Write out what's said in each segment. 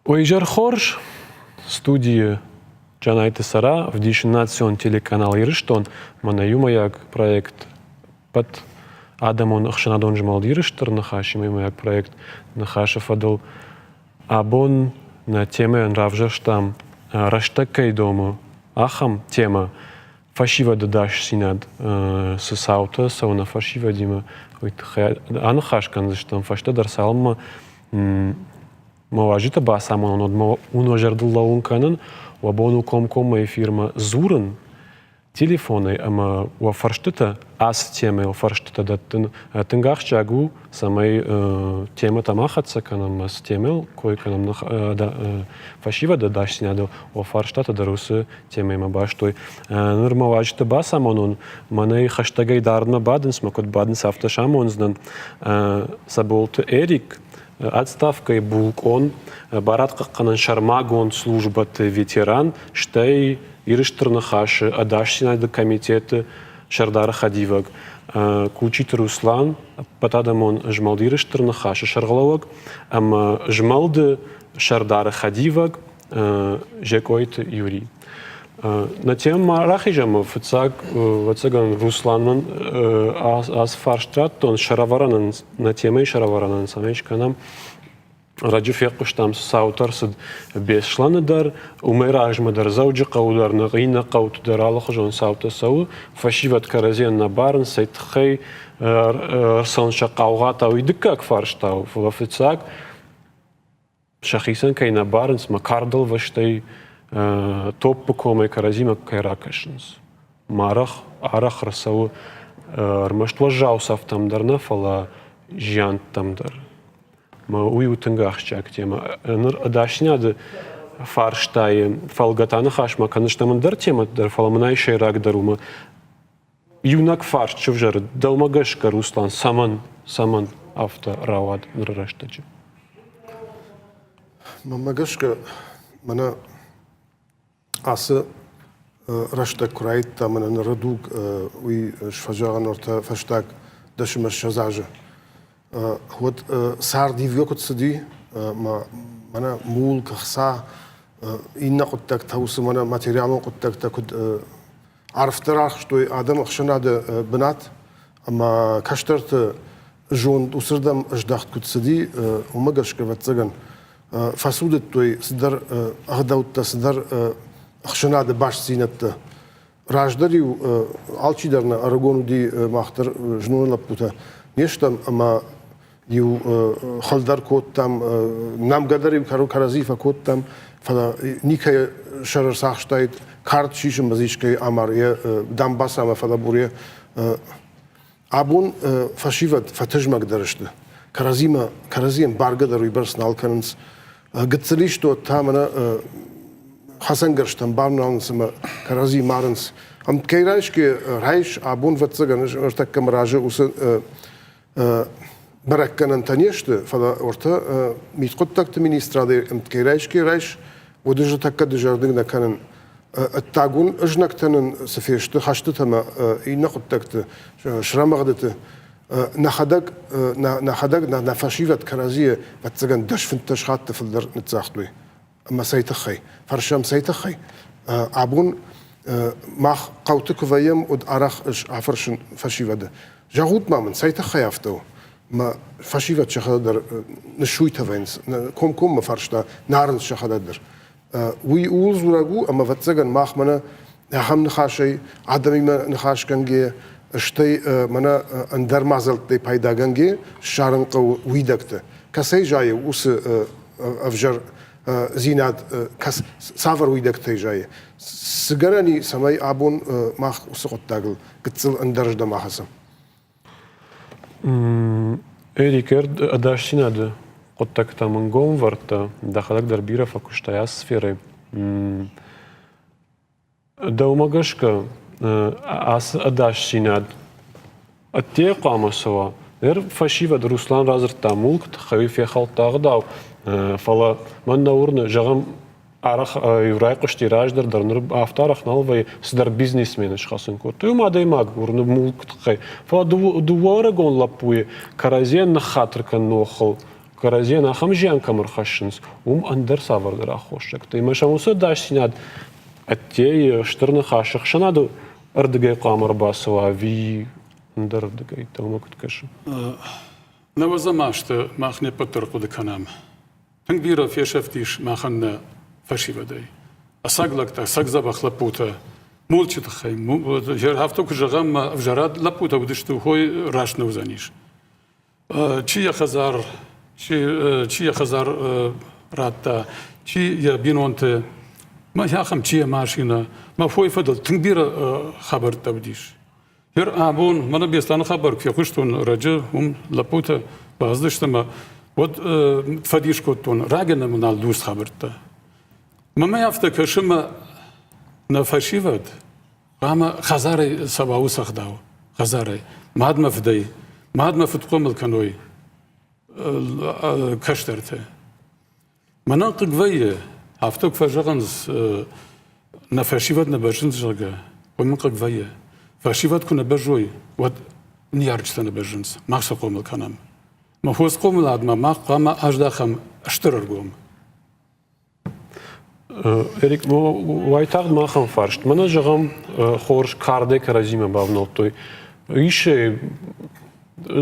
Уезжар Хорш, студии Джанайты Сара, в дешинацион телеканал Ирыштон, манаюмаяк проект под Адамон Ахшанадон Жмал Ирыштор, нахашимаяк проект нахашафадл, абон на теме нравжаштам, раштакай дому, ахам тема, фашива дадаш синад, саута, сауна фашива дима, анахашкан, заштам фашта дарсалма, مواجهة باسامون ونوجرد الله ونكانن وبونو كوم فيرما زورن تليفوني اما وفرشتتا اس تيمه وفرشتتا دتن تنغاخ جاغو سامي تيمه тамахатса канам с темел кой канам фашива да дашнядо وفرشتتا дарусы теме ма баштой нормаважта басамонун мане хаштагай дарна баден смакот баден сафташамонзнан саболт эрик отставкой булкон, барат каканан шармагон службат ветеран, штай ирыштернахаши, адашсина до комитета Шардара Хадиваг, кучит Руслан, потадамон жмалды ирыштернахаши шаргалаваг, ам жмалды Шардара Хадиваг, жекойт Юрий. На тему рахижама вацаган Русланан аз фарштрат он шараваранан на теме шараваранан самечканам раджифекуштам саутарсд бесшланадар умеражмадар зауджи қаудар нағина қаутдар алахжон саутасау фашиват каразен на барн сайтхай арсанша қауғата уйдыкак фарштау флафицак шахисан кайна барнс макардал ваштай топ покоме каразима кайракашнс марах арах расау армаштва жаусав тамдарна фала жан тамдар ма уютынгах чак тема ныр адашняды фарштай фалгатаны хашма каныштамындар тема дар фаламнай шайрак дарума юнак фарш чувжар далмагашка Руслан саман авто равад нраштачи мамагашка мана Асы раштак курайт тамана нарадуг уи шфажаган орта фаштак дашмаш шазажа. Вот сарди вьокот сади мана мул кахса инна коттак таусы мана материалон коттак такуд арфтарах что адам ахшанада бнат ама каштарт жон усырдам ждахт кут сади умагашка ватсаган фасудет той сдар агдаутта сдар Ахшанада баш синатта раждариу алчидарна арагону ди махтар жнуна лапута нештам ама ю халдар коттам намгадариу каразифа коттам фала никая шарар сахштайт карт шишем базишкай амар я дамбас ама фала буря абун фашиват фатажмак дарышты каразием баргадаруй барсналканс гцели что тамана Хасан Герштам Барнансма Карази Марнс. Am Keiraischke Reich abun vatsagan ortak kamraje us barakkanan tanishte fala orta mit kontakt ministrade am Keiraischke Reich ودج takka djarding kanan التاغون اجنكتن سفيشت خشتتما إن قتكت شرامغدت نخدك نفشيفة كرازية فتسجن دش فنتش خات في الدر نتزاخدوي أما سيتخي فرشام سيتخي عبون ماخ قوتك ويم ود أرخ إش عفرشن فشيفة جاهود ما من سيتخي أفتو ما فشيفة شخدر نشوي تفينس كم ما فرشتا نارن شخدر وی اولز ورگو اما فتزگن ماخ منا هم نخاشی عدمی ما نخاش کنگی اشتی منا اندر مازلت دی پیدا کنگی شارن قو ویدکت کسی جای اوس افجر زیناد کس سافر ویدکت جای سگرانی سمای آبون ماخ اوس قط داغل قتل اندرج دم آخسم Эрикерд адашинады قطك من جونفرت دخلك دربيرة فكشتايا سفيري دوماغشكا أس أداش سيناد التيقا مسوا فشيفة روسلان رازر تامولك تخوي في خلط تاغداو فلا من نورنا جغم أرخ يرايق اشتراج درنر أفتارخ نالوي سدر بيزنس من أشخاصن كورت يوم عادي ماغ ورن مولك تخي فلا دوارا جون لابوي كرازين نخاطر كان نوخل каразия на хамжиан камерхашинс, андер савардера хошек. Ты машамуса даш синад, аттей штерна хаших шанаду ардгай камер басова ви андер ардгай тамак ткаш. Навазамашта махне патерку деканам. Тангбира фешефтиш маханна фашивадай. Асаглакта сагзабах лапута. Молчит хай. Жер хафток жагам вжарад лапута удишту хой рашна узаниш. Чи хазар ратта, чи я бинонте. ما ياخم شيء ماشينا ما فوي فضل تنبير خبر تبديش هر أبون ما نبيستان خبر في خشتون رجع لابوتا بازدشتما ود فديش كوتون راجنا من الدوس خبرته ما يفتكر شما نفشيفد راما خزاري سباو سخداو خزاري ما عاد ما فدي ما عاد ما فتقوم الكنوي كشترته ما ننقد ويه هفتوك فجرنز نفشيفت نبجنز جرجا ومنقد ويه فشيفت كنا بجوي ود نيارجت نبجنز ما سقوم الكنام ما هو سقوم العدم ما قام أجدخم أشتررقوم Erik, وایتاق ما خم فرشت. من جام خورش کارده کرازیم باونوتوی. ایشه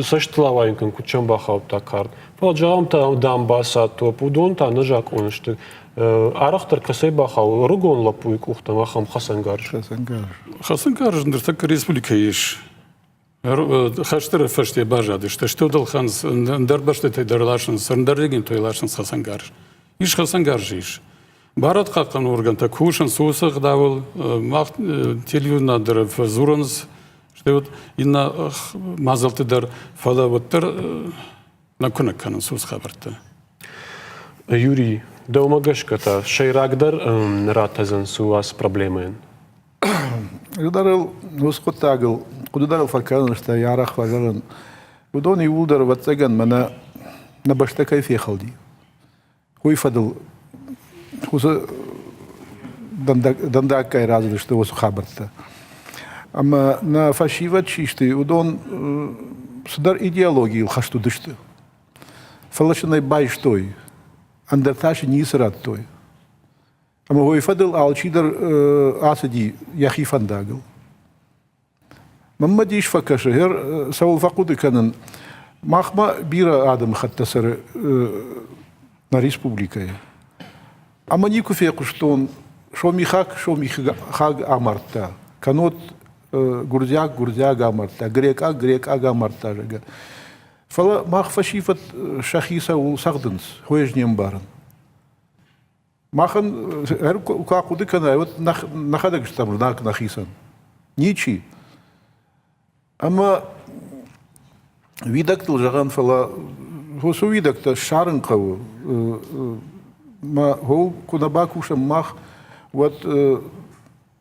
سشتلا واینکن کچم باخاب تا کارد. فجام تا دام باسات و پودون تا نجاک اونشت. آرختر کسی باخاو رگون لپوی کوخت ما خم خسنگارش. خسنگارش درتک ریسپولیکیش. خشتر فشتی باجادش. تشتو دل خانس در باشته تدرلاشن سر درگین تویلاشن خسنگارش. ایش خسنگارشیش. Барат какан орган так кушан сусах давал мах телью надер в зуранс что вот инна мазалты дар фала вот тер на кунакан сус хабарта Юрий, да умагашката шейрагдар ратазан суас проблемен. Ударил нускотагл, ударил факан что ярах фажаран. Удони удар ватсаган мана на баштакай фехалди. Хуй фадл Хуса дандакай разли что was хабарта. Ама на фашива чисты удон судар идеологии хашту дышты. Фалашинай байштой. Андерташи не срат той. Ама гой фадл алчидар асади яхи фандагл. Маммадиш факаша гер саул факуды канан махма бира адам хаттасар на республикае. Аманику феку что он шо михак амарта канот гурзяк амарта грек амарта жага фала мах фашифат шахиса ул сагдынс хоежнем баран махан эр куакуды кана вот нахадак штам нахисан ничи ама видактыл жаган фала хосу видакта шарын каву ما هو كنا باكوش مخ وات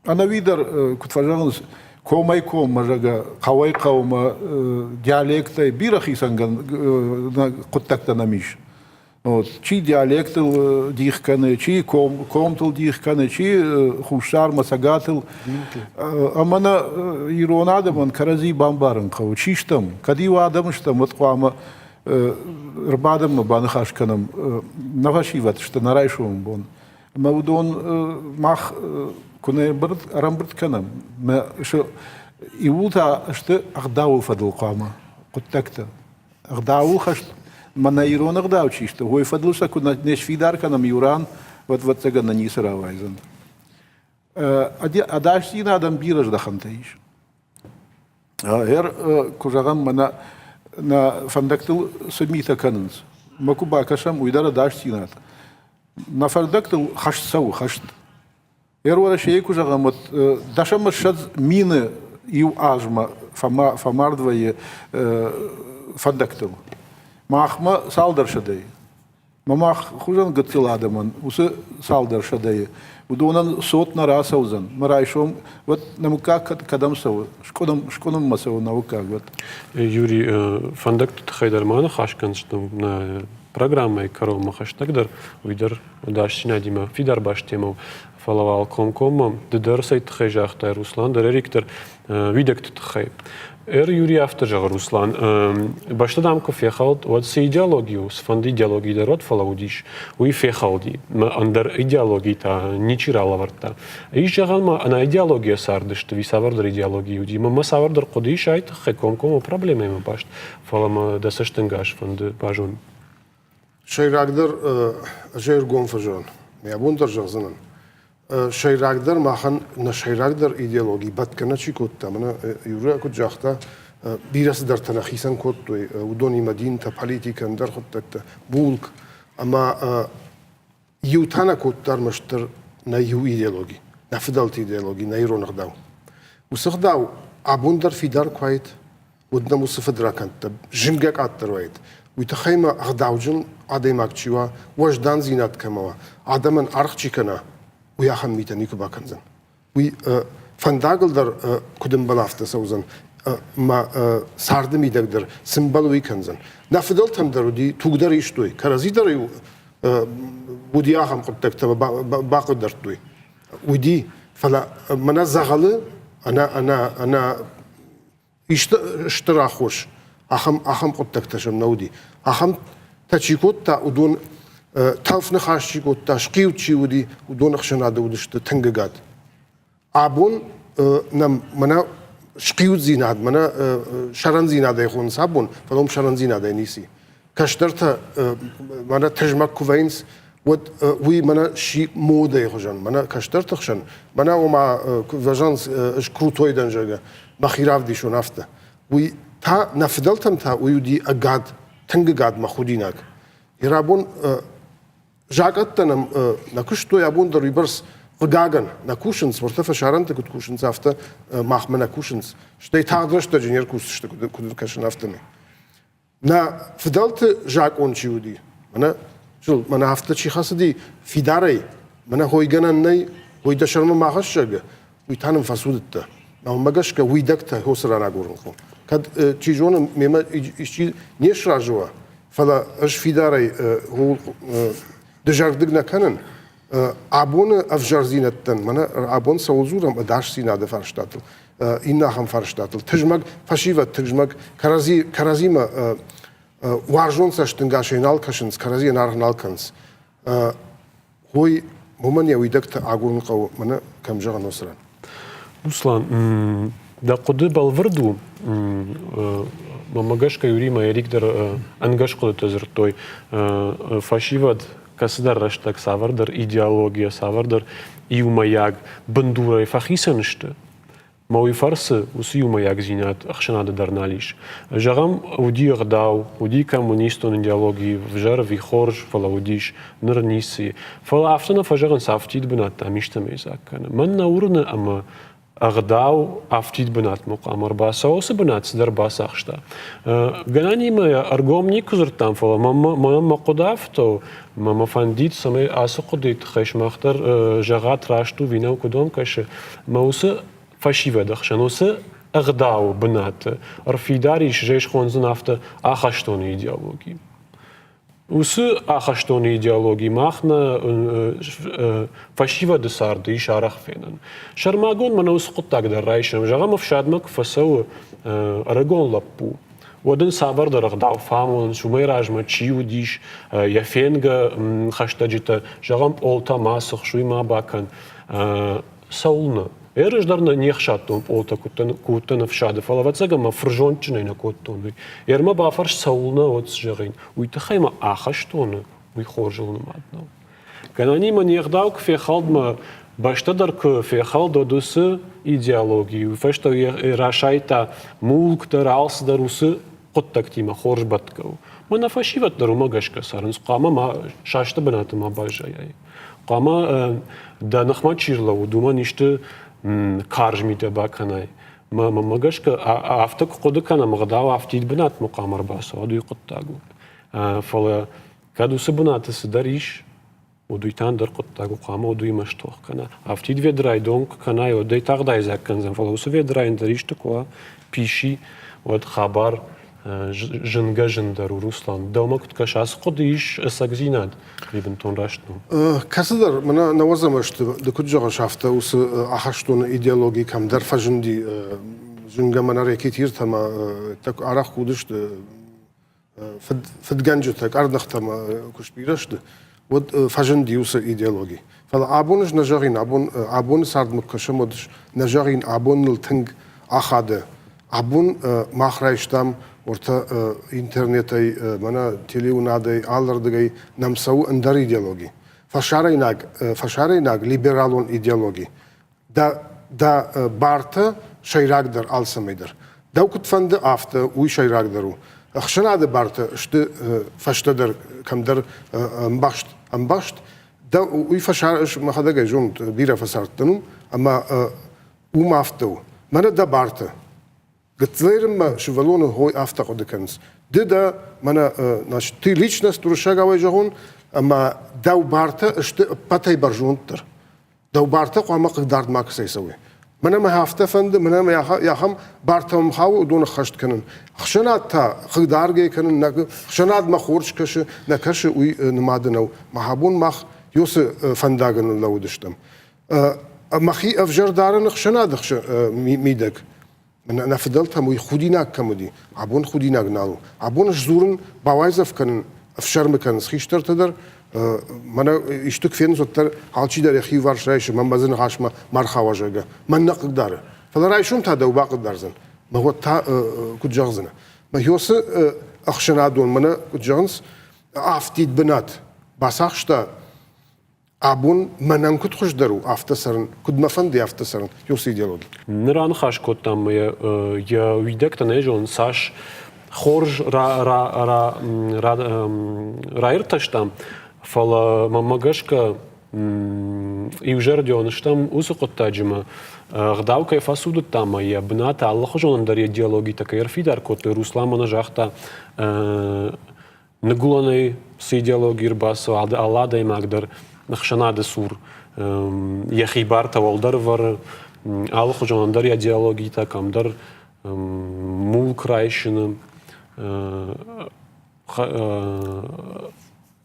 أنا ويدر كنت فاجرنس كوماي كوم مجاga قوي قوم ديالكتي بيرخي سانغان كنتكتا نميش چی دیالکتل دیخ کنه چی کومتل دیخ کنه چی خوشار مساگاتل امانا ایران آدمان کرازی بامبارن خو چیشتم کدی و آدمشتم وتقام ربادم بانخاش کنم نفاشی واتشت نرایشون بون مودون ماخ کنه برد ارم برد کنم ما شو يوتا اشت اغداو فضل قامه قتكتا اغداو خشت من ايرون اغداو چيشت هو فضلسا كنا نش في دار كنا يوران вот цегана не сравайзен адаш син адам бираж да хантаиш кужагам мана на фандактыл сумита канынс макуба кашам уйдара даш синат на фандактыл хашсау хашт вара шей кужагам вот дашам шад мины ю ажма фамардвае фандактыл махма салдар шадай мамах хужан гатил адаман усы салдар шадай удонан сотна расаузан марайшом вот намука кадам сау шкодам масау наука вот Юрий фандакт хайдармана хашкан что на программой корова хаштагдер уйдер удашчина дима фидар баштему фалавал комком дедерсайт хежахта Руслан деректор видект тхей Юрий автожар Руслан баштадам кофехалд вот с идеологию с фонд идеологии дерот фалаудиш уи фехалди андер идеологии та ничирала варта и жагалма она идеология сардыш ты висавардер идеологию дима масавардер кодиш айт хекомком проблемами башт фалама дасаштенгаш фонд бажун Шейрагдер жейргон фажон я бундер жагзанан Шейрагдер махан на шейрагдер идеологии баткана чикотта мана юра кот жахта бирас дар танахисан коттой удони мадинта политикан дар хоттакта булк ама ютана коттар маштер на ю идеологии на фидалти идеологии на иронагдау усагдау абундер фидар квайт удна мусафадраканта жимгак аттервайт ويتخيم أغداوجن عدم أكتشوا وجدان زينات كماوا عدمن أرخشكنا ويا خميتني كبا كنزن وي فنداغل در كدم بلافت سوزن ما ساردم يدقدر سمبل وي كنزن نفدل تم درودي تقدر يشتوي كرازي در ودي أخم قد تكتب باقدر توي ودي فلا منا زغل أنا اشتراخوش أخم قد تكتشم نودي أخم تشيكوت تا ودون تلف نخاش شيكوت تا شقيو تشيودي ودون خشنا دودش تنجقات أبون نم منا شقيو زيناد منا شرن زيناد يخون سابون فلوم شرن زيناد نيسي كشترت منا تجمع كوفينس ود وي منا شي موده يخشن منا كشترت خشن منا وما فاجانس شكروتوي دنجا ما خيراف دي شو نافته وي تا نفدلتم تا ويودي أقاد تنجقاد مخودينك يرابون جاكت تنم نكشتو يابون در ريبرس فقاقن نكوشنس ورتفا شارنت كنت كوشنس أفتا ماخمة نكوشنس شتي تاغدرش تجنير كوشنس كنت كشن أفتني نا فدلت جاك أونشي ودي منا أفتا شي خاصدي في داري منا هوي جنني هوي دشرم ما خشجة ويتانم فسودته ما هم مجشك ويدكته هو سرانا قرنكم كاد تيجون مما إشي نيشرا جوا فلا إيش في داري هو دجاردقنا كنن عبون أفجار زينتن منا عبون سوزورم أداش سينا دفرشتاتل إننا هم فرشتاتل تجمع فشيفة تجمع كرازي ما وارجون ساشتنجاشي نالكشنس كرازي نار نالكنس هوي ممن يويدكت عقول قو منا كم جغ نصران Руслан, да куди балверду мамагашка юрима ерикдер ангаш куди тезертой фашивад касдар раштак савардар идеология савардар иумаяг бандура и фахисанште мауи фарсы уси иумаяг зинат ахшанада дарналиш жагам уди гдау уди коммунистон идеологии вжар вихорж фалаудиш нерниси фала афтана фажаган сафтид бнат тамиштамезак من наурна ама أغداو أفتيد بنات مقامر باسا وس بنات سدر باسا خشتا جناني ما أرجوم نيكوزر تنفلا ما قدافتو ما فنديت سمي أسقديت خش مختر جغات راشتو فيناو كدوم كش ما وس فشيفة دخشان وس أغداو بنات رفيداريش جيش خونزن أفتا أخشتوني إيديالوجي وس أخشتوني إيديالوجي ماخنا فشيفة دسارد يشارخ فينن شرماغون من وس قطع قدر رايشم جغم فشادمك فسو أرجون لبو ودن سافر در غداو فامون شومي راجما تشيو ديش يفينغ خشتا جيتا جغم أولتا ماسخ شوي ما باكن سولنا Эрэж дарна нехшаттон полта куттан фшады фалавацага ма фржончны на коттоны. Ерма бафарш саулна от жырын. Уйта хайма ахаштоны уй хоржылны маднау. Канани ма нехдау кфехалдма баштадар кфехалдо дусы идеологии. Фешта рашайта мулктар алсдар усы коттактима хоржбаткау. Мана фашиват дарума гашка сарынс қама ма шашты бынатыма бажаяй. Қама да нахма чирлау дума ништы كارجميته باكناي ما جاشك أفتك قد كان مغداو أفتيد بنات مقامر باسا ودو يقطعو فلا كادو سبنات سداريش ودو يتان در قطعو قاما ودو يمشتوخ كنا أفتيد فيدراي دونك كناي ودو يتاغداي زاك كنزن فلا وسو فيدراي ندريش تكوا بيشي ود خبر жынга жындару Руслан. Даума куткаш аз қодиш асагзинад рибен тон раштну. Касыдар, мына навазамашты, декут жаға шафта, усы ахаштон идеологии камдар фажынди, жынга мана рекетир тама, так арақ кудышты, фидганжы так, арднах тама кушпирашты, вот фажынди усы идеологии. Фала абоныш нажарин, абон сардмык кашамодыш, нажарин абоныл тынг ахады, абон махрайштам, орта интернетай, мана телеунадай, аллардыгай намсау андар идеологии. Фашарайнаг либералон идеологии. Да барта шайрагдар алсамайдар. Да укутфанды афта уй шайрагдару. Ахшанады барта, шты фаштадар камдар амбашт. Да уй фашарыш махадагай жонт бира фасарттану, ама умафтау. Мана да барта. Гцлерма шевалону хой афта кодеканс. Да мана значит ты личность туршагавай жагон, ама дау барта шты патай баржонтер. Дау барта қоама қидард максайсауи. Мана ма хафта фанды, мана ма яхам бартам хау дон хашт канын. Хшанат та қидарге канын, хшанат ма хорч каши, на каши уй намадынау. Махабун мах юсы фандаган лаудыштам. Махи авжардаран хшанат мидак. أنا فضلت هم يخوديناك كمودي عبون خوديناك نالو عبون جزورن بعوائزف كان أفشار مكان سخيشتر تدر منا يشتك فين صدر حالشي دار يخي وارش رايش من بزن هاشما مرخا وجهه من نقد داره فلا رايشون تادا وباقد دارزن ما هو تا كود جغزنا ما هيوس أخشنا دون منا كود جغنس عفتيد بنات بساخشتا عبون منن كود خوش درو افتسرن كود مفندي افتسرن يوس ايديولوجي نران خاش كوتام يا ويدك تنجون ساش خورج را ارتشتام فلا ماماغشكا يوجرديونشتام усуқоттаджима غداوكا فاسودتама يا بنات الله خجون در идеологии такая фидар кот Русламана жахта нагуланай с идеологией басо аллада имагдар نخشناد سور یخی بار توالدر ور آل خجان در یا دیالوگی تا کم در مول کرایشن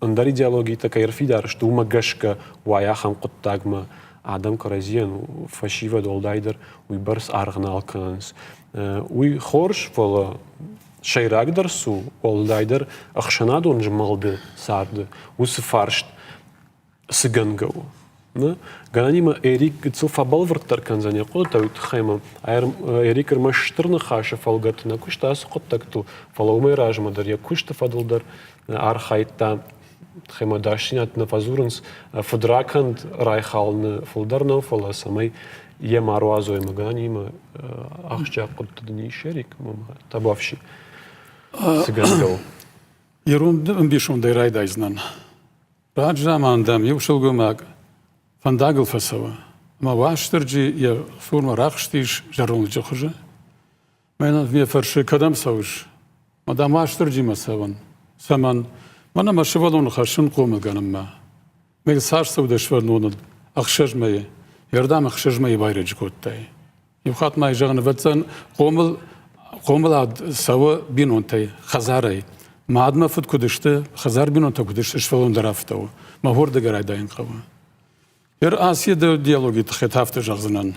اندری دیالوگی تا کیرفی دارش تو مگشک ویا خم قطعگ ما آدم کرازیان فشیو دولدایدر وی برس آرغنال کنس وی خورش فلا شیراگ در سو دولدایدر اخشناد اون جمالد سارد وسفارشت سجنجو، نه؟ گانیم ایریک تو فبالورد ترکن زنی قد تاوت خیمم. ایریک مشترن خاشه فالگرت نکوشت از قد تکتو فلومی راج مدر یا کوشت فدل در آرخایت تا خیمه داشتینات نفازورنس فدراکند رایخال نفلدر نفلا سمی یه ماروازوی مگانیم آخشجا قد تدنی شریک مم تبافشی سجنجو. یرون دم بیشون دیرای دایزنن. راجع ماندم يوشل جماعة فنداغل فسوا ما واشترجي يا فورما راخشتيش جرون الجخجة ما أنا فرش كدم سوش ما دام واشترجي مسوان سمن ما أنا مش فلون خشن قوم جنم ما ميل سار سودا شوال نون أخشج ماي يردام أخشج ماي بايرج كوتاي يبخات ما يجعن فتن قومل عاد سوا بينون تاي خزاري ما عاد ما فت كدشته خزار بينون تا كدشته شفلون درافتو ما هور دقراي داين قوا ير آسيا ديالوجي تخطافت جغزنان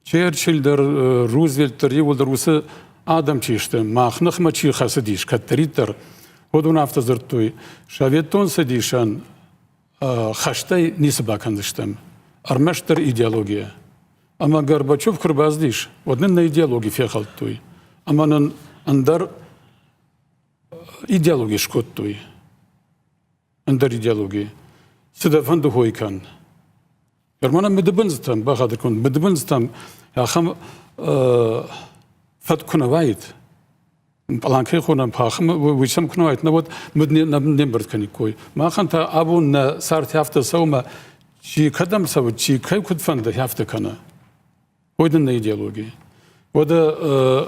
چرچیل در روزولت در یول در وسه آدم چیشته ما خنخ ما چی خاصدیش کتریت در ودون افت زرتوی شاویتون سدیشان خشتای نیس باکندشتم ارمشتر ایدئولوژیا اما گرباچوف کربازدیش ودن نه ایدئولوژی فیخالت توی اما نن اندر ایدئولوژیش کت توی اندر ایدئولوژی سدفند هوی کن Germana medibinztam, baxadır kun medibinztam. Ya xam fat kuna vayit. Palankay khunam paxım wisam kuna vayit. Nabot medni nembert kani koy. Ma khanta abun na sart hafta savma çi kadam sav çi kay kutfanda hafta kana. Oydan ne ideoloji. O da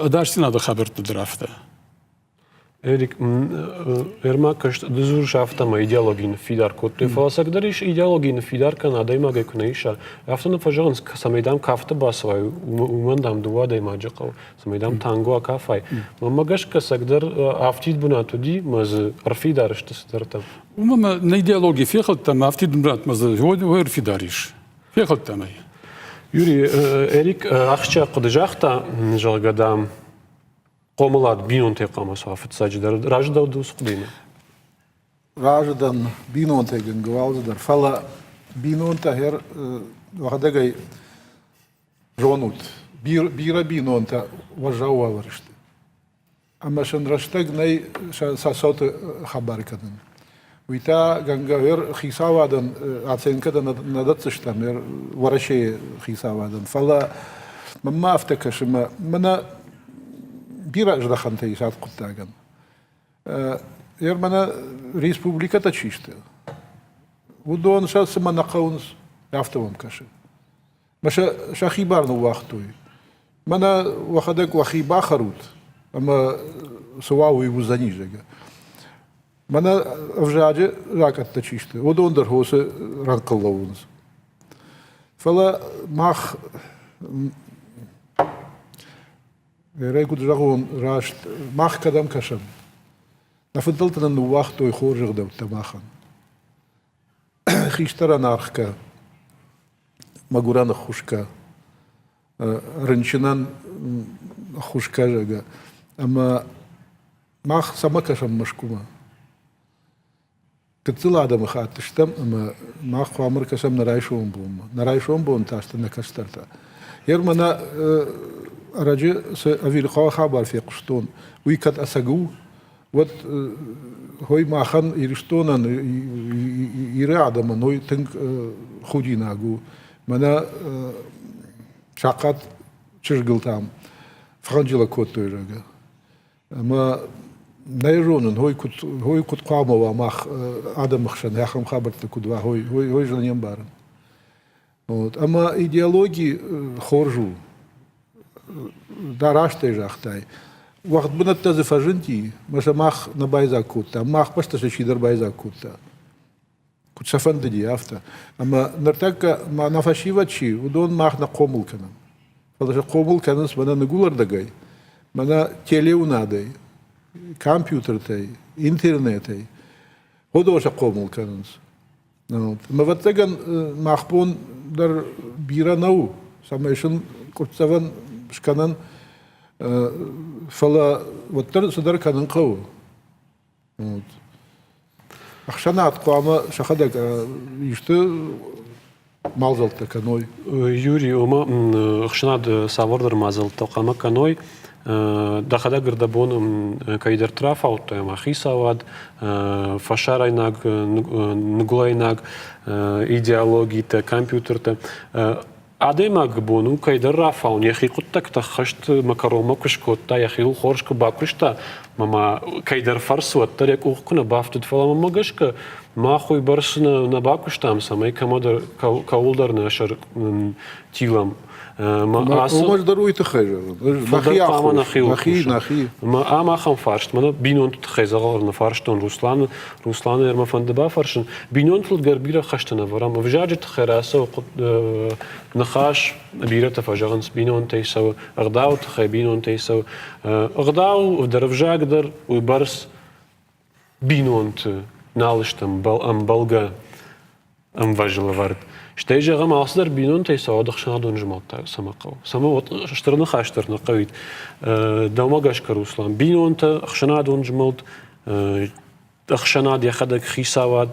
adarsina da haber tudrafta. Erik, ermakaș dezur șaftama ideologin fidar cotte falasak darish ideologin fidar Canada image kuneisha. Aftana fajans samedam kafta basvai umandam duada imajaqaw. Samedam tango kafai. Mamagash kasagdar aftid bunatudi maz arfidar ishtasdartam. وما نيديالوجي في خلطة ما أفتي دمرات مزاج هو يرفي داريش في خلطة ماي Yuri, Erik, axşa qıdjaqta jalgadam qomulat binon teqamas afet sajdar rajda dus qdina. Raždan binonte gan gvalzdar. Fala binonta her vahadagay ronut. Bira binonta vajava varishti. Ama shandrashtag nay sasot khabar kadın. Vita ganga her xisavadan atsenkadan nadatsishtam her varashe xisavadan. Fala mamma aftakash mana bira jdakhante isat quttagan. Ермана республиката чиште. Удон шас мана қаунс яфтавам каши. Маша шахибарну вахтуй. Мана вахадак вахиба харут. Ама сувау и вузанижега. Мана авжаджи ракатта чиште. Удон дар хосе ранкаллаунс. Фала мах рейкут жагун рашт мах кадам кашам. نفضلت أن وقت يخرج ده تماخن خيشترا نارخكا مغوران خوشكا رنشنان خوشكا جاga أما ماخ سمكشم مشكوما كتلا ده مخاتشتم أما ماخ عمر كشم نرايشون بوم تاشت نكشترتا يرمنا رجع أفيرقا خبر في قشتون ويكاد أسقو Вот хой махан ириштонан ирадама ной тинг худинагу мана шакат чиргилтам франжила коттойрага ама найронун хой кут қамова мах адам хшан яхам хабарта кудва хой жанем баран вот ама идеологии хоржу дараштай жахтай وقت بنت تزفجنتي مش ماخ نبايزا كوتا ماخ بس تشي در بايزا كوتا كنت سفند دي افتا اما نرتك ما نفشيواتشي ودون ماخ نقومل كنن فلاش قومل كنس منا نقولر دغاي منا تيليوناداي كمبيوتر تاي انترنتاي هدوش قومل كنس ما وتگن ماخبون در بيرا نو سميشن كنت سفن شكنن فلا وتر صدر كان قوي أخشنات قامة شخدك يشتى مازلت كنوي Юрий, ума أخشنات سافردر مازلت قامة كنوي دخل قردبون كيدر ترافعت ما خيسواد فشاريناك نقوليناك إيديولوجي كمبيوتر Адемаг бону кайдар рафаун яхи куттак тахашт макарома кушкотта яхи хоршка бакушта мама кайдар фарсуат тарек ухкуна бафтут фала магашка махуй барсна на бакуштам самай камадар каулдар нашар тилам ما أصلاً ضروري تخرج نخي ما أما خم فارشت ما بينون تخيز غير نفارشتون روسلان يرما فندبا فارشن بينون فلت جربيرة خشتنا ورام وفجاجة خراسة وقد نخاش بيرة تفجرنس بينون تيسو أغداو تخي بينون تيسو أغداو ودرفجا قدر وبرس بينون نالشتم أم بلغا أم فجل ورد شتيجا غام أصدر بينون تيسا دخشنا دون جمالتا سماقو سما اشترنا خاشترنا قويت دوما قاشك روسلان بينون تا خشنا دون جمالت خشنا دي خدك خيساواد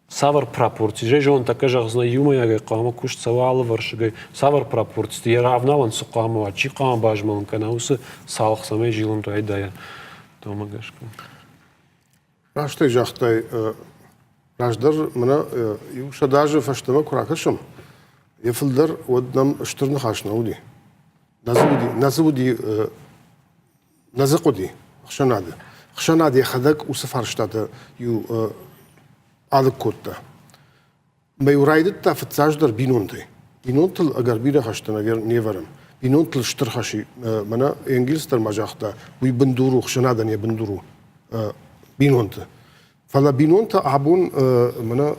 سافر пропорции جون تا كجا غزنا يوما يا قاما كوش سوال ورشغي سافر пропорции دي равнаван سقاما چي قام باجمالن كناوس салх самay жилым то айдая دوما قاشك راشتي جاختي راجدر منا يوشا داجه فشتما كراكشم يفلدر ودنم اشترنا خاشنا ودي نازودي نزقودي خشنادي خدك وسفر شتاتا يو على كوتا ما يرايد تا فتاجدر بينونتي اگر بيره خشتنا غير نيفرم بینون تلشتر خشی منا انگلیس در مجاختا وی بندورو خشنادن یا بندورو بینون تا فلا بینون تا عبون منا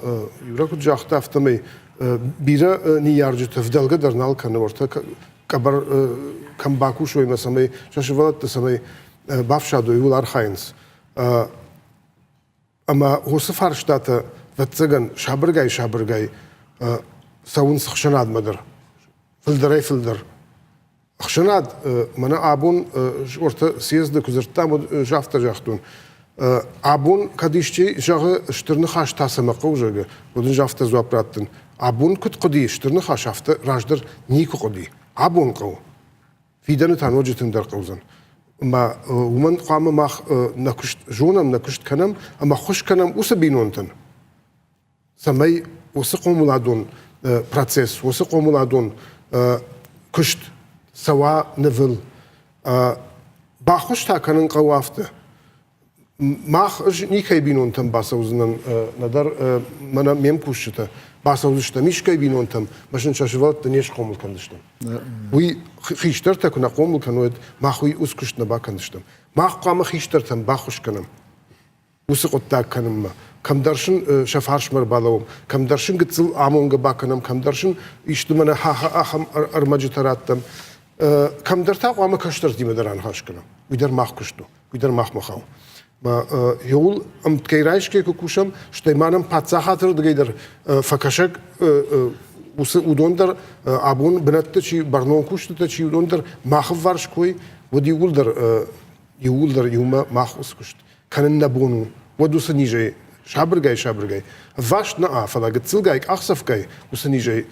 یورا جاختا افتمی بیرا نیارجو تفدلگه در نال کنه ورتا کبر کم باکو شوی مثلا شاشوالت تسمی بافشادو یولار خاینس اما هو سفر شتاتا وتسجن شابرجاي ساونس خشناد مدر فلدر خشناد منا عبون ورتا سيزد كزرتام جافتا جاختون عبون كديشتي جاغ شترنخاش تاسمقو جاغ ودن جافتا زوابراتن عبون كت قدي شترنخاش شافتا راجدر نيكو قدي عبون قو في دنو تانوجتن در قوزن ما ومن قام ماخ نكشت جونم نكشت كنم اما خوش كنم وس بينونتن سمي وسقوم لادون процесс وسقوم لادون كشت سوا نفل باخوش تا كنن قوافته ماخ نيكاي بينونتن باسوزنن ندر منا ميم كوشته باسوزشتا ميشكاي بينونتم باشن شاشوالت دنيش قومل كندشتم وي خيشترتا كنا قومل كنود ماخوي اسكشتنا با كندشتم ماخ قام خيشترتم باخوش كنم وسقوتا كنم كم درشن شفارش مر بالوم كم درشن قتل عمونغ باكنم كم درشن يشتمنا ها اخم ارمجتراتم كم درتا قام كشترتي مدران هاش كنم ويدر ماخ كشتو ويدر ماخ مخاو ما يقول تكيرايش كي كوشم شتيمانم باتساخاتر دغيدر فكشك ودوندر ابون بنتشي برنون كوشت تشي ودوندر ماخ ورش كوي ودي يقولدر يوما ماخ اسكشت كان نبونو ودوس نيجي شابرغاي واش نا فلا قتلغاي اخسفغاي وسنيجي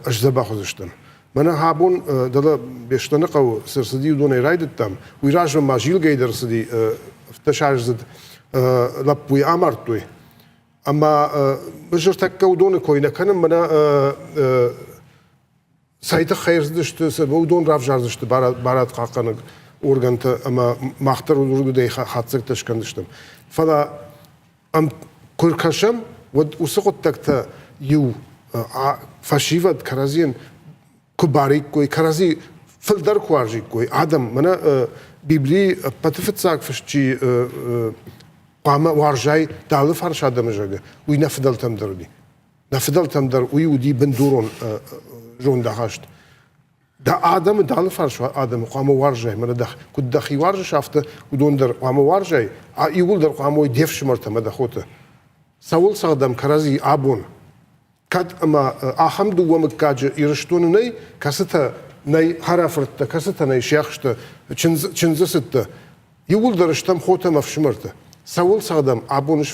اجزبا خزشتن منا هابون دلا بيشتنقو سرسدي ودوني رايدتام ويراج ماجيل غيدر سدي تشارجد لبوي امرتوي اما بجرتك ودون كوينه كان منا سايت خير دشت سبودون راف جارزشت بارات قاقن اورغنت اما ماختر ورغدي خاطسك تشكندشتم فلا ام كركشم وسقط تكتا يو فاشيفد كرازين كباريك كوي كرازي فلدر كوارجي كوي عدم منا بيبلي باتفتساك فشتي قام وارجاي دال فرش ادم جاga وينفدل تمدردي نفدل تمدر ويودي بندورون جون دهاشت دا ادم دال فرش ادم قام وارجاي من دخ كنت دخي وارج شافته ودوندر قام وارجاي يقول در قام يدفش مرتمه دخوته سول صادم كرازي ابون كاد اما اهم دو ومكاج يرشتون ني كاسته ناي حرفرت كاسته ناي شيخشت چنزست يقول درشتم خوته مفشمرته سول صادم ابونش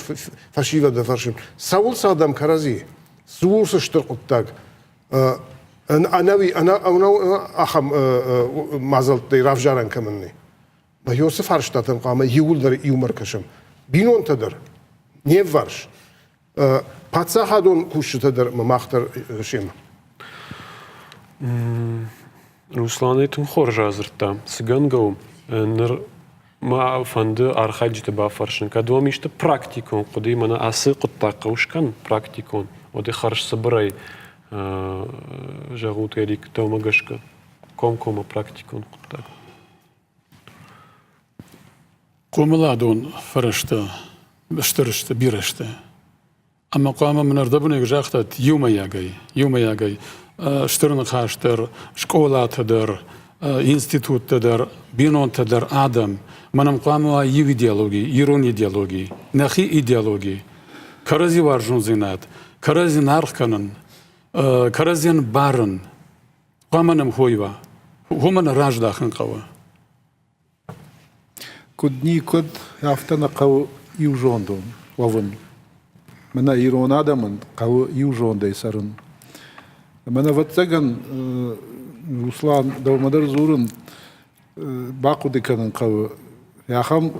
فشيفه دفرشم سول صادم كرازي سورس اشترقتاك انا اخم مازلت رافجارن كمني ما يوسف هرشتاتم قام يقول در يومركشم بينون تدر نيفارش پاتساخادون كوشته در ماختر شيم Русланайтын хор жазыртта. Сыгангау ما فند أرخاج تبع فرشن كدوم يشت براكتيكون قدي منا أسي قطاق وشكان براكتيكون ودي خرج صبري جاغوت يريك توما قشكا كوم براكتيكون قطاق قوملادون فرشتا بشترشتا بيرشتا أما قام من أردبنا يجاختت يوم ياجي شترن خاشتر شكولا تدر институт тедер, бинон тедер адам, манам қамуа ив идеологии, ирон идеологии, нахи идеологии, карази варжун зинат, карази нархканан, каразин баран, қаманам хойва, хуман раждахын қава. Кудни куд афтана қау южондон, вавын. Мана ирон адамын қау южондай сарын. Мана ватсаган Руслан Давмадар Зурын баку деканын қауы. Яхам,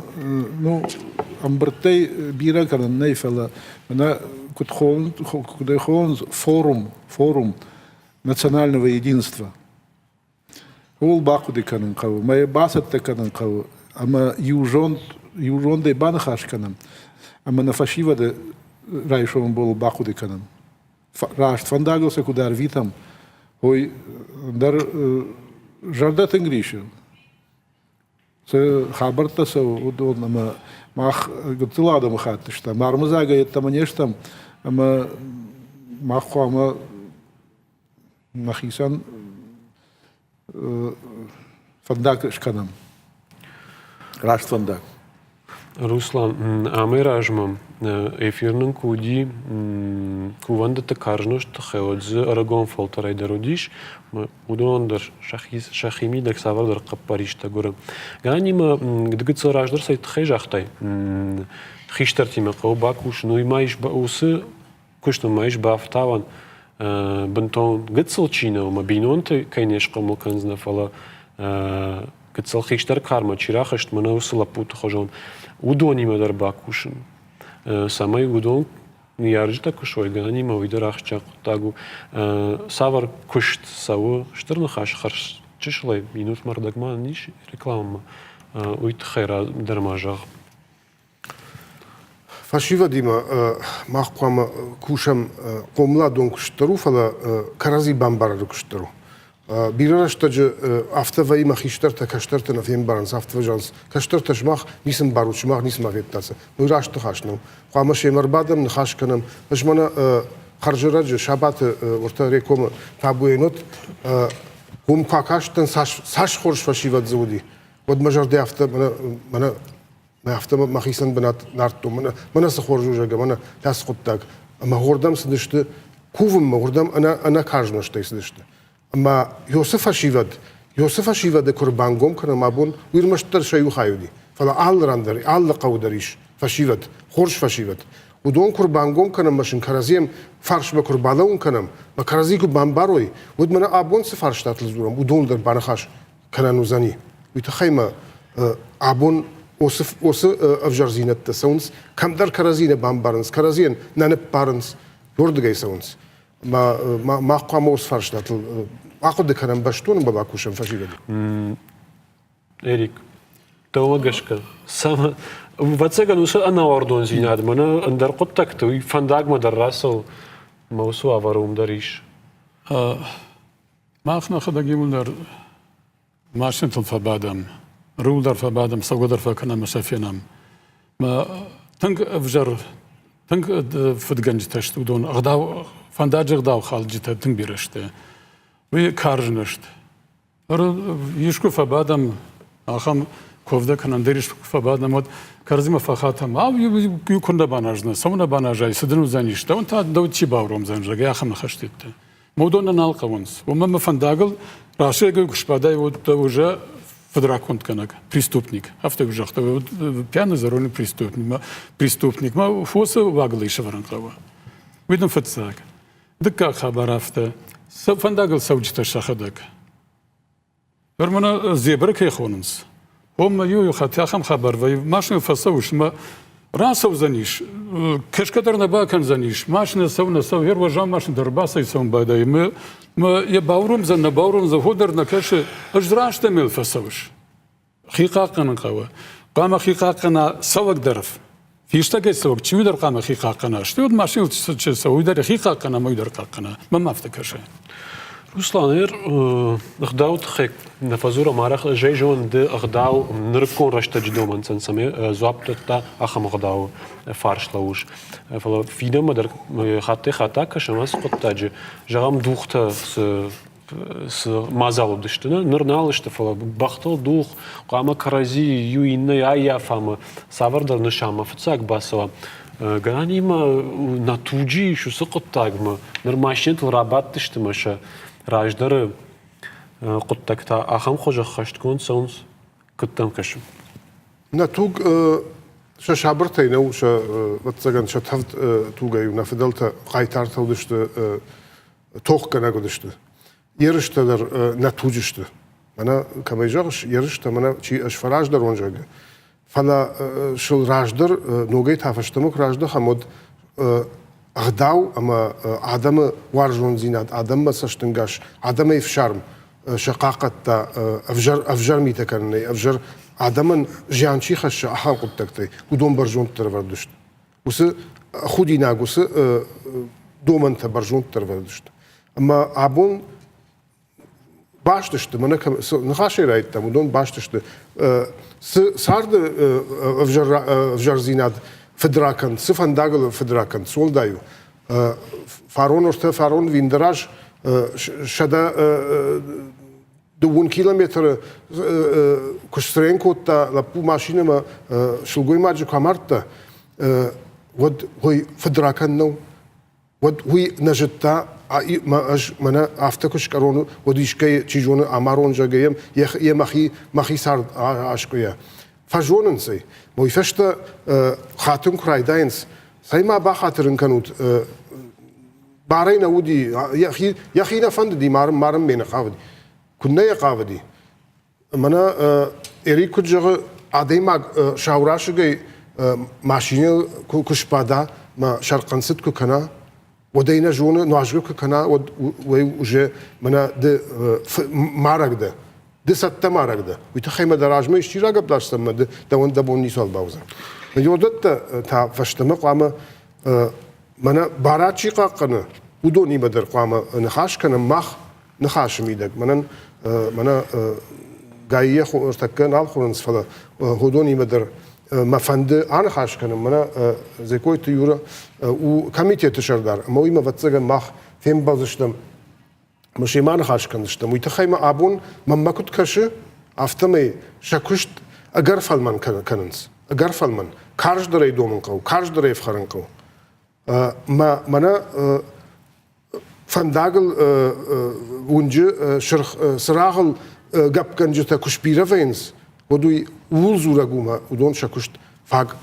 амбырттай бира канын нейфала. Мана кудайхон форум национального единства. Ол баку деканын қауы. Мая басат деканын қауы. Ама южондай банахаш канын. Ама на фашивада райшон бол баку деканын. Рашт фандагоса кудар витам. Hoi, daar жарда тенгриши. Це хабарта са удобно, ма мах гтылада махатышта. Мармызага это манештам, ама махуама махисан фандак шканам. Рашт фандак. Руслан, амиражмам эфирнын куди куванда такаржнош тхеодз арагон фолтарай дародиш удондар шахими дак савардар каппаришта гора ганима гдгыц раждар сайт хежахтай хиштартима қау бакуш нуймайш баусы кушну майш бафтаван бентон гыцылчина мабинонте кайнеш камылканзна фала гыцыл хиштар карма чирахашт мана усла пут хожон удонима дар бакушн самай удон нияржта кушой ганима видарахча тагу савар кушт сау штерна хаш харш чишлай минут мардагма ниш реклама уйт хайра дармажах Фашива дима махкуама кушам комла дон куштеру фала карази бамбара куштеру. Бирарашта автова има хиштарта каштарта на фем баранс автова жанс каштарта шмах нисм бару шмах нисм агеттаса. Ну рашта хашнам. Қама шемарбадам нахашканам. Ашмана харжараджа шабат орта рекома табуенот ком какаштан саш хорш фашива дзуди. Вот мажарде авто мана автомат махисан бнат нарту мана сахоржу жага мана тас қоттаг. Ама гордам сдышты кувым гордам ана кажна што сдышты. Ама Йосиф Ашивад курбангом канам абун уирмаштар шаю хаюди. Фала алрандар алла қаудариш фашивад хорш фашивад. Удон курбангом канам машин каразием фарш ба курбалаун канам ба каразику бамбарой. Уд мана абун се фарш татл зурам удон дар банахаш кананузани. Уитахайма абун осы авжарзинат тасаунс камдар каразина бамбаранс каразиен нанеп баранс yordigay саунс. ما قاموس فرش ناتل أخذ كلام باشتون بابا كوشم فشيلدي. إريك توما قشكل سام واتساق نوصل أنا واردون زيناد منا أندر قطك توي فندق مدرسة موسوعة وروم دريش. ما أخنا خدا جيمون در ماشين فبادم رول در فبادم سوق در فكنا مسافينام ما تنك أفجر تنك فدقنج تشتودون أغداو فانداج أغداو خالجته تنك بيرشته وي كارجنشت يشكو فبادم آخام كوفدا كنان دريش فبادم ود كارزيما فخاتم أو يكون باناجنا سونا باناجاي سدنو زانيشته وانت دوتشي باوروم زانجا آخام نخشتته مودونا نالقونس وما فانداغل راشيغو كشباداي ود уже федраконт канак преступник автовжахта пьяный зарольный преступник ма фоса ваглы шаваранкава видно фатсак дыка хабарафта фандагл саучта шахадак вермана зебрак яхонс هم يو خاتيخم خبر و ماشین فسوش ما راسو زنیش کشکدر نبا کن زنیش ماشین سو هر وجام ماشین در باسه سوم بدای ما یه باورم زن باورم زهودر نکش اجراش تمل فسوش خیقاقنا قوا قام خیقاقنا سوق درف فيشتاق سوق چی در قام خیقاقنا شتود ماشین چه سوی در خیقاقنا ما در قاقنا ما افتكر شيء روسلان أخداو تخيك نفزورة معرخ جاي جون ده أخداو نركون رشتا جدو من سنسمي زوابت تا أخم أخداو فارش لوش فلا فيدا مدر خاطا كشماس قطاجي جغام دوختا س مازالو دشتنا نرنالشتا فلا بختل دوخ قاما كرازي يوينا يا فاما سافر در نشاما فتساق باسوا غانيما ناتوجي شو سقطاغما نرماشين الرابط تشتمشا راجدر قطكتا اخم خوجا خشتكون سونس كتم كشم ناتوج شابرتي نو واتساغن شتفت توغاي نفدلتا قايتارتا ودشت توخ كنا قدشت يرشتا در ناتوجشت انا كما يجاش يرشتا منا شي اش فراج در اونجا فلا شل راجدر نوغي تافشتمك راجدر حمود أغداو أما عدم وارجون زينات عدم سشتنجاش عدم يفشرم شقاقة أفجر ميتكرني أفجر عدم جانشي خش أحان قدتكتي ودون برجون ترفردشت وس خودي ناقوس دومن تبرجون ترفردشت أما عبون başlaştı. Bana nıhaşer ayıttı. Udon başlaştı. Sardı vjarzinad fedrakan, sıfandagıl fedrakan, soldayı. Faron orta faron vindraj şada 1 kilometre kustren kotta la pu maşine ma şulgoy macı kamartta vod hoy fedrakan no vod hoy najetta ما اج منا افتكش كارونو وديشكي تشيجون امارون جايم يا مخي صار عشقيا فجونن سي مو يفشت خاتم كرايداينس سي ما با خاطرن كانوت بارينا ودي يا اخي نفند دي مارم بين قاودي كنا يا قاودي منا اريكو جغ اديما شاوراشغي ماشينه كشبادا ما شرقنست كنا ودينا جون نواجهك كنا وجه منا د مارك ده د ست مارك ده ويتخيم دراج ما يشتري قبل استم ده وند بوني سال باوزا من يودت تا فشتم قام منا باراتشي قاقنا ودوني بدر قام نخاش كنا مخ نخاش ميدك منا جايه خو ارتكن على خلنس فلا هدوني بدر ما فند أنا خاش كنا منا زي كوي تيورا وكميتة تشردار ما وي ما بتسجل مخ فين بازشتم مش ما أنا خاش كنشتم ويتخيم أبون ما كنت كشه أفتمي شكشت أجرف المن كننس أجرف المن كارج دري دومن قو كارج دري فخرن قو ما منا فنداغل ونجي شرخ سراغل جاب كنجتا كشبيرة فينس ودوي وولزورا جوما ودون شكشت فاق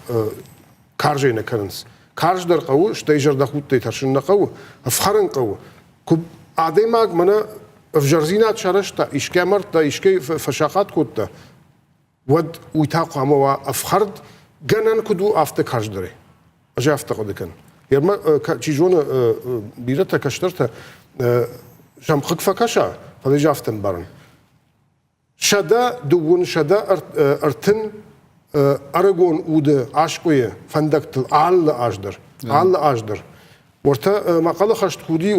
كارجينا كننس كارج در قو شتيجر دخوت تيترشن قو افخرن قو كب عديماك منا افجرزينات شرشتا اشكي مرتا اشكي فشاقات كوتا ود ويتاقو عموا افخرد جنن كدو افت كارج دري اجي افت قدكن يرما تشيجون بيرتا كشترتا جام خك فكشا فدي افتن برن شدا دون شدا ارتن أرجون ود عشقية فندقتل على أجدر ورتا مقالة خشت كودي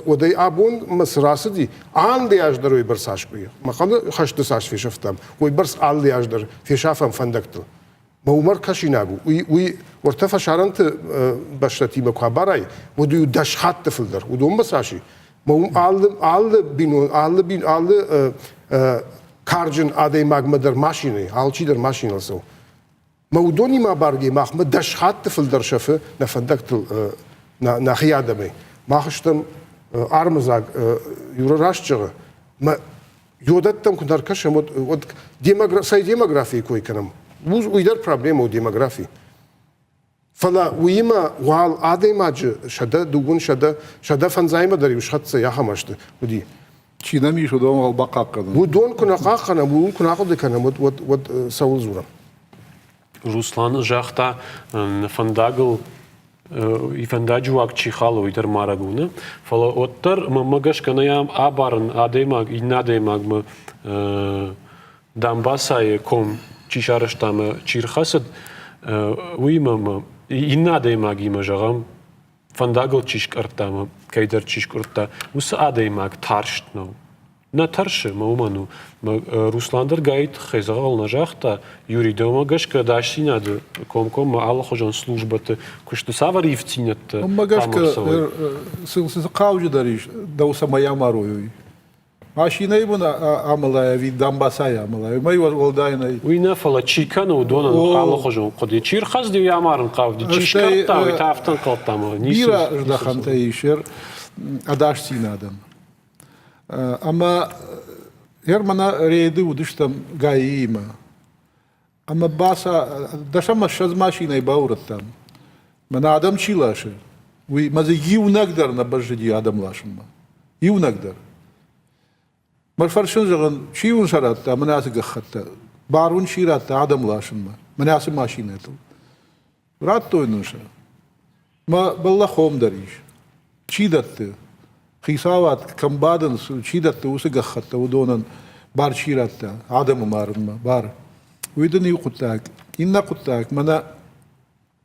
ودي أبون مسراسدي على أجدر ويبرس عشقية مقالة خشت ساش في شفتم ويبرس على أجدر في شافم فندقتل ما هو مركشي ناقو وي ورتا فشارنت بشتي مكابراي ودو يدش خط تفلدر ودوم بساشي ما هو على كارجن عادي ماغمدر ماشيني هالشي در ماشين لسو مودوني ما بارجي ماخ مدش حتى في الدرشفه نفندقت نخيادمي ما خشتم ارمزاق يوراشجه ما يودتم كنت اركش ود ديموغرافي كوي كنم ويدر بروبليم او ديموغرافي فلا ويما وال عادي ماج شدا دوغون شدا فنزايما دري وش خط يا خمشت ودي Çiğne mi şu doğum al bakak kadın. Bu don kuna qaqana bu kuna qod kana mod saul zura. Ruslan жахта фандагл и фандаджуак чихало идер марагуна. Фала оттар магаш канаям абарн адемаг и надемаг м дамбасай ком чишараштам чирхасад уимам и надемаг имажагам فنداغل چیشکرتام کیدر چیشکرتا وس آدیماگ تارشت نو نه تارشه مومانو روسلاندر گاید خیزال نجاختا یوری دوما گش کداشتی ند کم الله خجان службат کشت سواری فتینت Магаш ка сылсыз қаужы дариш дауса моя маруй. Машина ибн амалая вид дамбасая амалая. Май волдайна. وینا فلا چیکن و دون الله خجان قدی چیر خز دی یامارن قاودی چیشکرتا و تافتن قلتام Бира ждаханта ишер адашти надам. Ама Hermana reydi uduştam gayima. Ama basa daşama şaz maşinay bağırttam. Mana adam çilaşı. Uy mazı yivnagdar na bajdi adamlaşma. Yivnagdar. Marfarşın zağın çivun şaratta manası gıxatta. Barun şiratta adamlaşma. Manası maşinatı. Rat oynuşa. Ma balla xom dariş. Çidattı. Xisavat kambadın çidattı usu gıxatta udonan bar şiratta adamı marma bar. Uydun yuquttak. İnna quttak mana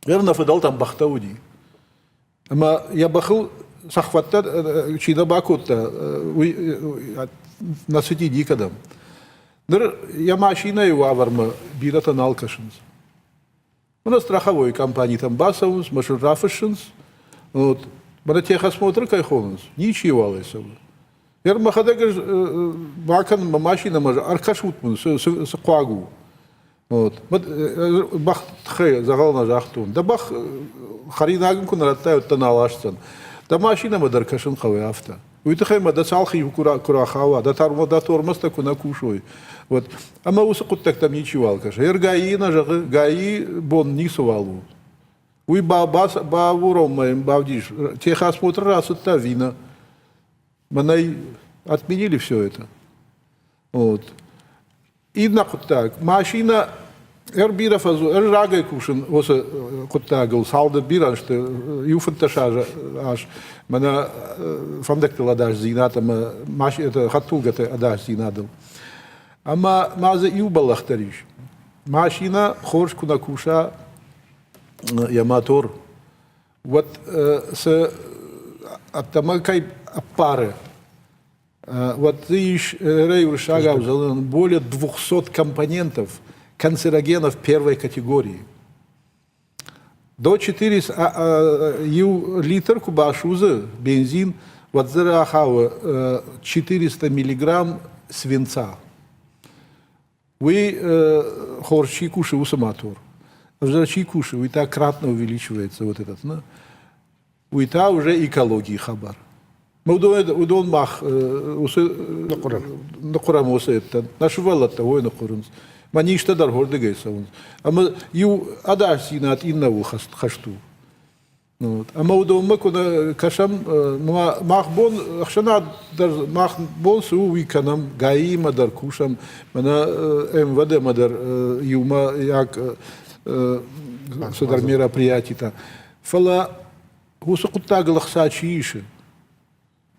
غيرنا فضلتم بختودي اما يا بخل صحفتا شي دا باكوتا насыти дикадам. Дыр я машина его аварма бирата налкашинс. У нас страховой компании там басовус, машинрафышинс, вот. Бара техосмотр кайхонус, ничего лайсова. Яр махадагаш бакан машина мажа аркашутмун с куагу. Вот. Бах тхе загална жахтун. Да бах харинагин кун раттают таналашсан. Да машина мадар кашин хавы авто. Уйтхай мада салхи кура хава, да тармо да тормоста куна кушой. Вот. Ама усакуттак там ничего алкаш. Яр гаи нажа гаи бон нисувалу. Уй ба вором моим бавдиш. Техосмотр раз это вина. Мы отменили все это. Вот. И нахуй так. Машина бира фазу, рагай кушен, оса куттагл, салда бира, что юфанташажа аж. Мана фамдектел адаш зината, машина это хатулгата адаш зинадал. Ама маза юбалахтариш. Машина хорш куна куша я мотор. Вот с оттамакай пары. Вот ты шагал более 200 компонентов канцерогенов первой категории. До 400 литр кубашузы бензин, вот зарахава 400 миллиграмм свинца. Вы хорчи кушаете мотор. Взрачи кушаете, и так кратно увеличивается вот этот. И та уже экологии хабар. Мы удон мах накурам это. Нашу валата ой накурам. Мани что дар горды гейсаун. А мы ю адаси над иннаву хашту. А мы удон мы куда кашам мах бон ахшана дар мах бон су виканам гаима дар кушам. Мана МВД мадар юма як содар мероприятия. Фала усакутта галахсачиши.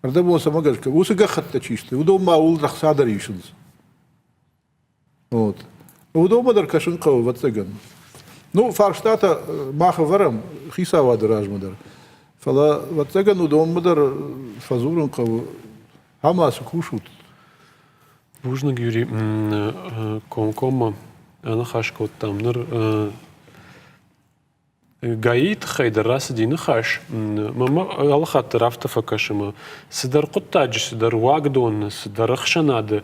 Ардабо самагашка. Усагахатта чисто. Удом маул рахсадаришинс. Вот. Удом мадар кашинкау ватсаган. Ну фарштата маха варам хисава даражмадар. Фала ватсаган удом мадар фазурункау хамас кушут. Бужна гюри конкома анахашкот тамнер гаит хайдар расдин хаш мама алхат рафта факашма сидар куттаج сидар вагдон сидар хшанад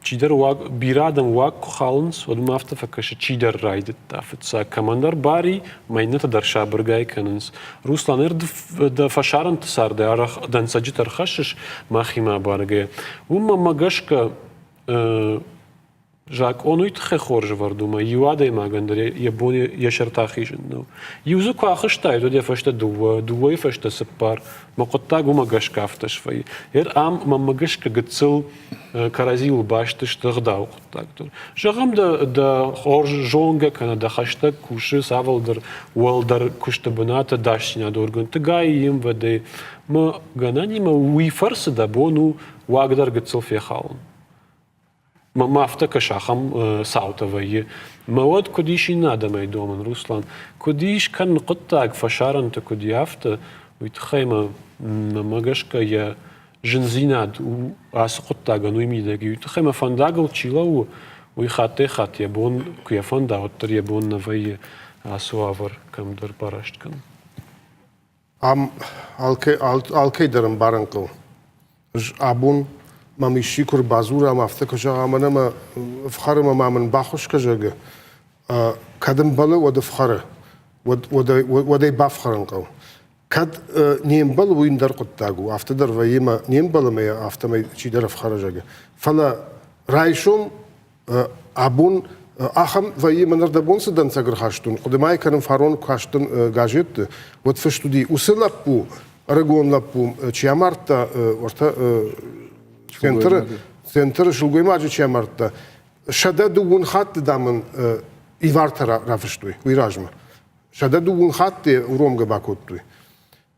чидар ваг бирадам ваг халнс од мафта факаш чидар райд тафца командар бари майната дар шабргай каннс русланер да фашарант сарде арах дан саджитар хашш махима барге умма магашка Жак, он уйт хехорж вардума, юада имагандре, ябони яшертахишен. Ну, юзу кахаштай, то дефашта дува фашта сапар, макоттагу магашкафта швай. Ам мамагашка гцил каразил башта штагдау коттагтор. Жагам да хорж жонга кана да хашта куши савалдар уалдар куштабаната дашина дорган. Тагай им ваде ма ганани ма уифарс да бону вагдар гцил фехаун. Мафта кашахам саутовые. Мауд кудиши надо мой домен Руслан. Кудиш кан коттаг фашаран то кудиафта. Уитхайма магашка я жензинад у ас коттага ну имидаги. Уитхайма фандагл чилау уихате хат ябон куяфанда оттер ябон навае асуавар камдар парашткан. Алкейдарам баранкл. Абун مامی شکر بازور هم افته کجا آمنه ما فخر ما من باخوش کجا گه کدم بالا ود فخره ودای بافخرن کو کد نیم بالا وین در قطعو افته در وی ما نیم بالا می افته می چی در فخره جا گه فلا رایشون ابون آخم وی من در دبون سدن سگر خاشتون قدمای کنم فارون خاشتون گاجت ود فشتودی وسلپو رگون لپو چیامارتا ورتا Центр шулгой маджи чемарта. Шада дугун хатты дамын ивартара рафыштуй, уйражма. Шада дугун хатты уромга бакоттуй.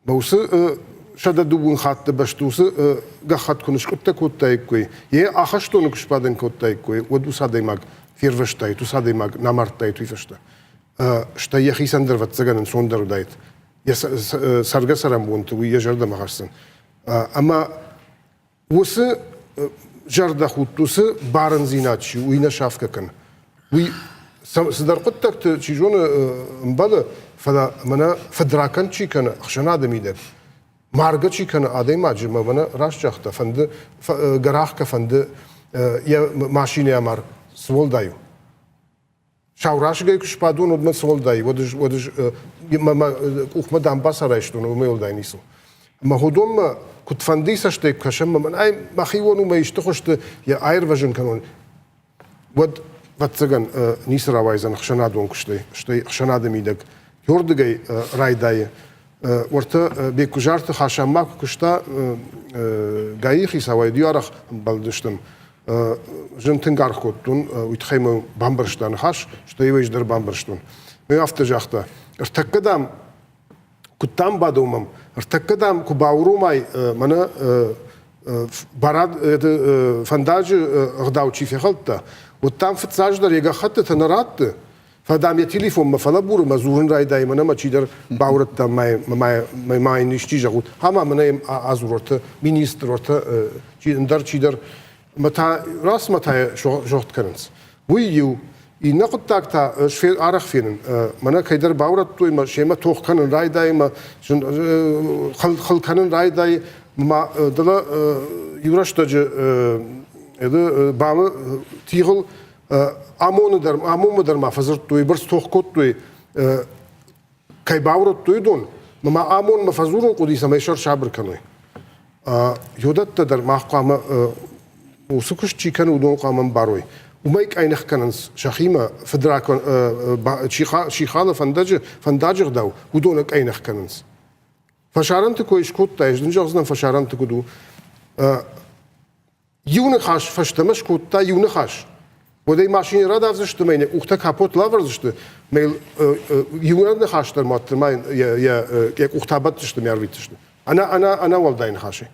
Баусы шада дугун хатты баштусы гахат куныш кутта коттайкуй. Е ахаштону кушпадын коттайкуй. Оду садаймаг фирваштай, ту садаймаг намарттай туйфашта. Шта я хисандыр ватсаганын сондару дайт. Я сарга сарам бонту, уй я жарда махарсын. Ама осы жарда хуттусы барын зиначи, уйна шафкакан. Уй сдар قدتك تشيجون مبلا فلا منا فدراكن شي كان خشان آدم يدر مارجت شي كان آدم ماجر ما منا راش جاخته فند جراح كفند يا ماشينة أمر سوال دايو شاوراش جاي كش بعدون ودم سوال داي ودج ما أخمد عم بس رايشتون وما يول داي نيسو ما هدوم كنت فندي سشتي كشم من أي ما خيوانو ما يشتخشت يا أير فيجن كانون ود واتسجن نيسرا وايزن خشنادون كشتي خشناد ميدك يوردجي رايداي ورتا بيكوجارت خاشماك كشتا جاي خيسا ويديارخ بلدشتم جنتنجار خودتون ويتخيمو بامبرشتان خاش شتي ويش در بامبرشتون مي افتجاختا ارتكدام كتام بادومم ارتكدام كباوروماي منا براد فنداج غداو تشي في خلطه وتام في تساجدر يجا خط تنرات فدام يتليفون ما فلابور مزورن راي دايما ما تشيدر باورت ما نشتي جغوت هما من ازورت مينستر ورت تشيدر تشيدر متى راس متى جوخت كرنس ويو ينقد تاكتا شفير عرق فينن منا كيدر باورت توي ما شيما توخ كان راي دايما خل كان راي داي ما دلا يورشتج اده بام تيغل امون در ما فزرت توي برس توخ كوت توي كاي باورت توي دون ما امون مفزورون قدي سميشر شابر كنوي يودت در ما قام وسكش تشي كانوا دون قام باروي ومايك اينخ كانس شخيمه فدراك شيخاله فنداج غداو ودونك اينخ كانس فشارنت كويش كوت تايج دنجوزنا فشارنت كدو يونخاش فشتمش كوت تا يونخاش ودي ماشين راداف زشت مين وقت كابوت لافر زشت ميل يونخاش در مات ماين يا وقتابت زشت مياربيت زشت انا والدين خاشي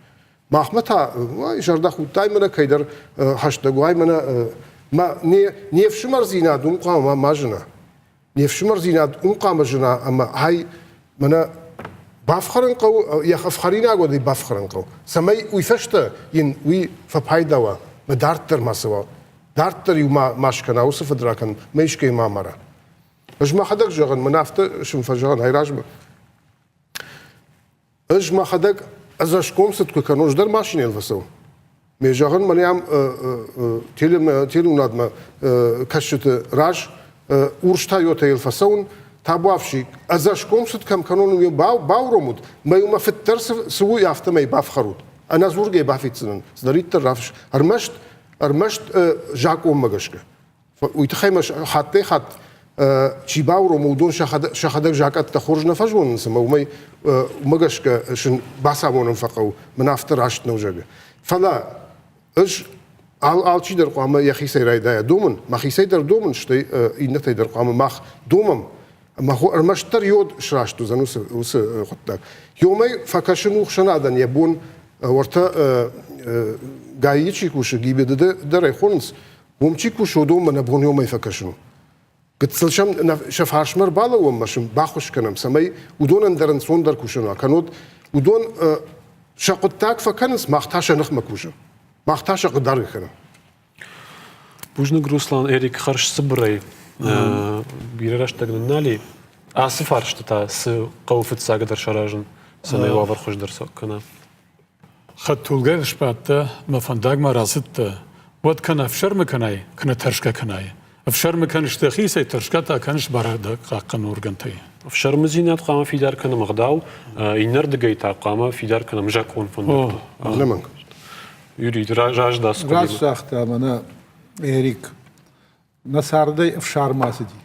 ما احمتها جردا خوتاي منا كيدر هاشت غواي منا ما نيفشمر زيناد قام ماجنا نيفشمر زيناد قام ماجنا اما هاي منا بافخرن قو يا خفخرينا قودي بافخرن قو سمي ويفشت ين وي فبايدوا مدارتر ما سوا دارتر يوما ماشكنا وصف دراكن ميشكي ما مرا اجما خدك جغن منافت شم فجغن هاي راجم اجما خدك ازاش كومست كانوش در ماشين الفسو مي جغن منيام تيلم نادما كشت راج ورشتا يوتا الفسون تابوافشي ازاش كومست كم كانون باورومود ما يوم في الترس سوي يافت ما يبافخرود انا زورجي بافيتسن زدريت الرافش ارمشت جاكو مغشك ويتخيمش حتى خط شي باورومودون شخدك جاكات تخرج نفجون نسمى ومي مغشك شن باسامون فقو منافتر عشت نوجاga فلا اش al شي در قام يا خي سيراي دا دومن ما خي سيدر دومن شتي انت در قام ماخ دومم ما هو ارمشتر يود شراشتو زنوس وس خطك يومي فكشنو خشنادن يبون ورتا جايتشي كوش جيب در خونس ومشي كوش دوم من ابون يومي فكشنو قد سلشم شف هاشمر بالا ومشم باخوش كنم سمي ودون اندرن سوندر كوشنو كانود ودون شقتاك فكنس ماختاش نخمه كوش ماختاش قدر كنم بوجنك روسلان إريك خرج صبري بيرش تجنالي آسف عرشتها س قوفت ساقدر شراجن سنة وافر خوش درس كنا خطولجر شبعته ما فندق ما راسته ود كان أفشر مكناي كنا ترشكا كناي أفشر مكان اشتخي سي ترشكا تا كانش برادك قاقن ورجنتي في شرم زينات قام في دار كنا مغداو ينرد جيتا قام في دار كنا مجاكون فندق لمن يريد راج داس راج ساخته منا إريك نصاردي أفشار ماسدي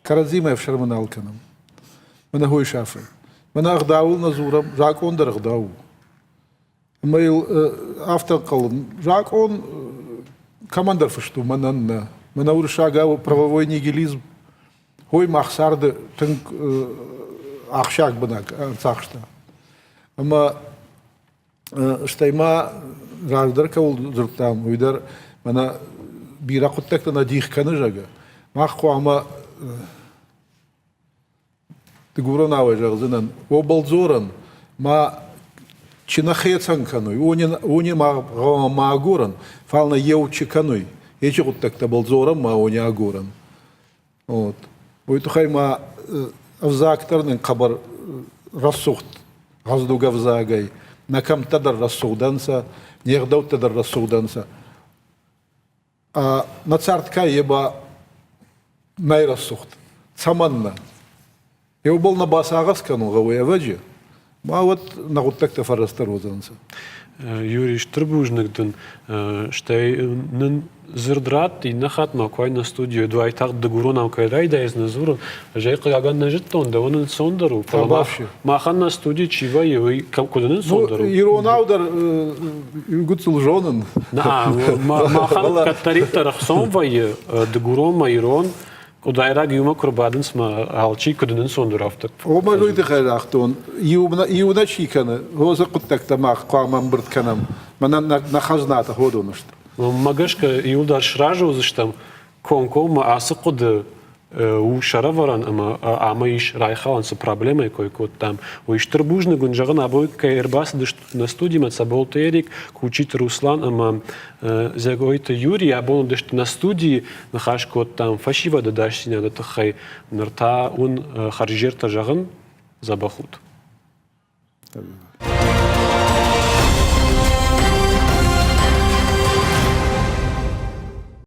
كرزيمة أفشار من الكلام من هو شافعي من أغداول نزورم جاك أون در أغداو ميل أفتر قلم جاك أون كماندر فشتو من أورشاقا правовой нигилизм هوي مخسارد تنك أخشاك بناك أنصاخشتا أما اشتيما راجدر كول زرتام ويدر منا بيرا قلتك تناديخ كنجاقا ما أخو أما تقولون أوي جغزنا وبلزورن ما чинахецан кануй, они магуран, фална еучи кануй. Эти вот так-то был зором, ма они агуран. Вот. Будет хайма авзакторный кабар рассухт, газдуга взагай, на кам тадар рассухданса, нердау тадар рассухданса. А на цартка еба найрассухт, цаманна. Я был на басагас кану гавая ваджи, ма вот на вот так-то фарасторозанса. Юрий Штрбужникден, штей нен зердрат и нахат ма кой на студию два так дегурона кой райда из назуру, жей каган нажитон, да он сондеру. Махан на студии чива и куда сондеру. Иронаудер гуцул жонен. Махан катарита рахсон вай дегурома ирон. Куда юма курбаден сма алчи куда сондеру автор. Ома жойты хайрахтон. Иуна чикана. Гоза куттакта мах кваман брт канам. Мана на хазната ходунышт. Магашка Иудар Шражу заштам конко ма асыкуды у шараваран ама иш райхалан со проблемой кой-кот там. У иш трбужны гунжаган абой кайрбас на студии мацабол терик кучит Руслан ама загойта Юрий абон дышт на студии нахаш кот там фашива дадашсина да тахай нарта он харжерта жаган забахут.